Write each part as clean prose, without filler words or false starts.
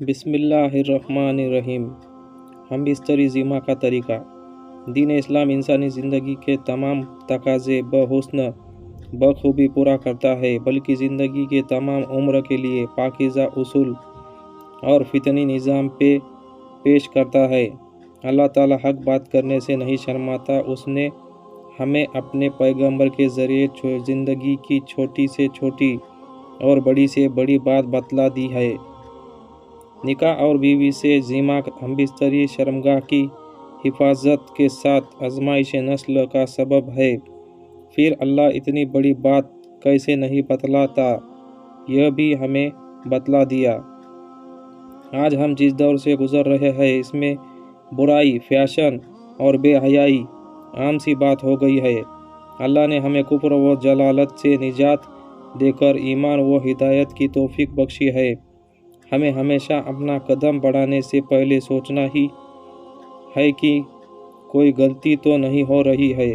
बिस्मिल्लाहिर्रहमानिर्रहीम। हम बिस्तरी ज़िमा का तरीक़ा। दीन इस्लाम इंसानी ज़िंदगी के तमाम तकाज़े बहुस्न बखूबी पूरा करता है, बल्कि ज़िंदगी के तमाम उम्र के लिए पाकीज़ा उसूल और फितनी निज़ाम पे पेश करता है। अल्लाह ताला हक़ बात करने से नहीं शर्माता। उसने हमें अपने पैगंबर के ज़रिए ज़िंदगी की छोटी से छोटी और बड़ी से बड़ी बात बतला दी है। निकाह और बीवी से ज़िमा हमबिस्तरी शर्मगाह की हिफाजत के साथ आजमाइश नस्ल का सबब है। फिर अल्लाह इतनी बड़ी बात कैसे नहीं बतलाता, यह भी हमें बतला दिया। आज हम जिस दौर से गुज़र रहे हैं, इसमें बुराई, फैशन और बेहयाई आम सी बात हो गई है। अल्लाह ने हमें कुफ्र व जलालत से निजात देकर ईमान व हिदायत की तौफीक बख्शी है। हमें हमेशा अपना कदम बढ़ाने से पहले सोचना ही है कि कोई गलती तो नहीं हो रही है।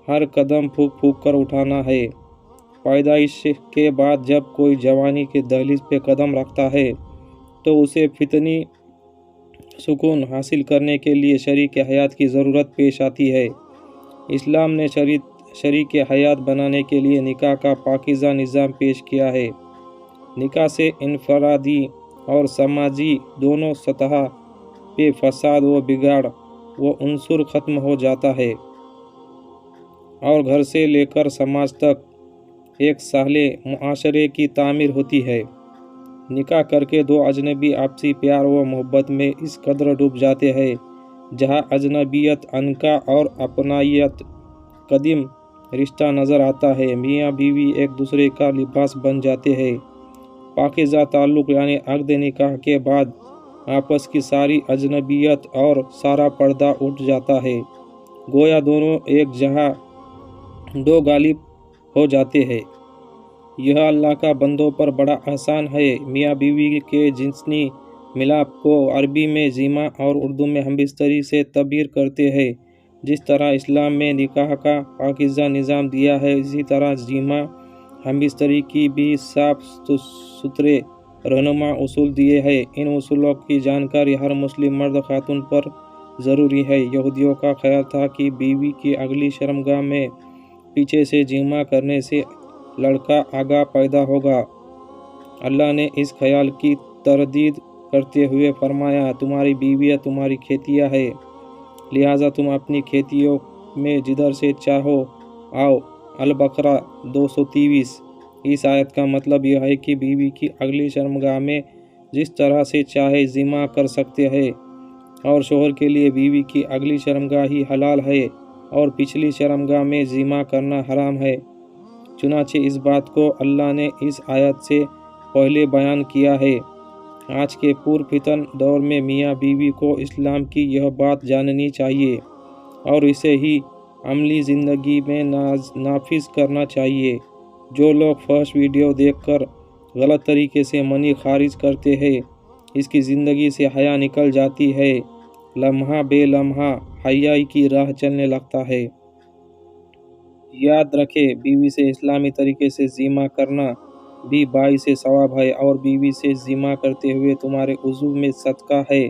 हर कदम फूंक फूंक कर उठाना है। पैदाइश के बाद जब कोई जवानी के दहलीज पे कदम रखता है तो उसे फितनी सुकून हासिल करने के लिए शरीक हयात की ज़रूरत पेश आती है। इस्लाम ने शरीक हयात बनाने के लिए निकाह का पाकीज़ा निज़ाम पेश किया है। निकाह से इनफरादी और समाजी दोनों सतह पे फसाद व बिगाड़ व उन्सुर ख़त्म हो जाता है और घर से लेकर समाज तक एक साले मुआशरे की तामीर होती है। निकाह करके दो अजनबी आपसी प्यार व मोहब्बत में इस कदर डूब जाते हैं जहाँ अजनबियत अनका और अपनायत कदीम रिश्ता नज़र आता है। मियाँ बीवी एक दूसरे का लिबास बन जाते हैं। पाकीज़ा ताल्लुक़ यानी अक़्द निकाह के बाद आपस की सारी अजनबियत और सारा पर्दा उठ जाता है। गोया दोनों एक जहाँ दो गालिब हो जाते हैं। यह अल्लाह का बंदों पर बड़ा आसान है। मियाँ बीवी के जिन्सी मिलाप को अरबी में ज़िमा और उर्दू में हमबिस्तरी से तबीर करते हैं। जिस तरह इस्लाम में निकाह का पाकीज़ा निज़ाम दिया है, इसी तरह ज़िमा हमबिस्तरी की भी साफ सुथरे रहनुमा उसूल दिए हैं। इन उसूलों की जानकारी हर मुस्लिम मर्द खातून पर ज़रूरी है। यहूदियों का ख्याल था कि बीवी की अगली शर्मगाह में पीछे से ज़िमा करने से लड़का आगा पैदा होगा। अल्लाह ने इस ख्याल की तरदीद करते हुए फरमाया, तुम्हारी बीवियाँ तुम्हारी खेतियाँ है, लिहाजा तुम अपनी खेतियों में जिधर से चाहो आओ। अल-बकरा 223। इस आयत का मतलब यह है कि बीवी की अगली शर्मगाह में जिस तरह से चाहे ज़िमा कर सकते हैं और शोहर के लिए बीवी की अगली शर्मगाह ही हलाल है और पिछली शर्मगाह में ज़िमा करना हराम है। चुनांचे इस बात को अल्लाह ने इस आयत से पहले बयान किया है। आज के पुरफितन दौर में मियाँ बीवी को इस्लाम की यह बात जाननी चाहिए और इसे ही अमली ज़िंदगी में नाफिज करना चाहिए। जो लोग फहश वीडियो देखकर गलत तरीके से मनी खारिज करते हैं, इसकी ज़िंदगी से हया निकल जाती है। लम्हा बे लम्हा हयाई की राह चलने लगता है। याद रखें, बीवी से इस्लामी तरीके से ज़िमा करना भी बाइस सवाब है और बीवी से ज़िमा करते हुए तुम्हारे उज़ू में सदका है।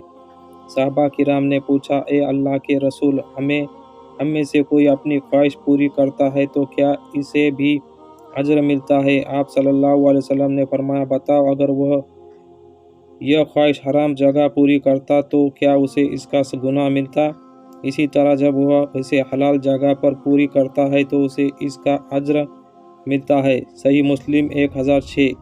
साहबा किराम ने पूछा, ए अल्लाह के रसूल, हम में से कोई अपनी ख्वाहिश पूरी करता है तो क्या इसे भी अजर मिलता है? आप सल्लल्लाहु अलैहि वसल्लम ने फरमाया, बताओ, अगर वह यह ख्वाहिश हराम जगह पूरी करता तो क्या उसे इसका गुनाह मिलता? इसी तरह जब वह इसे हलाल जगह पर पूरी करता है तो उसे इसका अजर मिलता है। सही मुस्लिम 1006।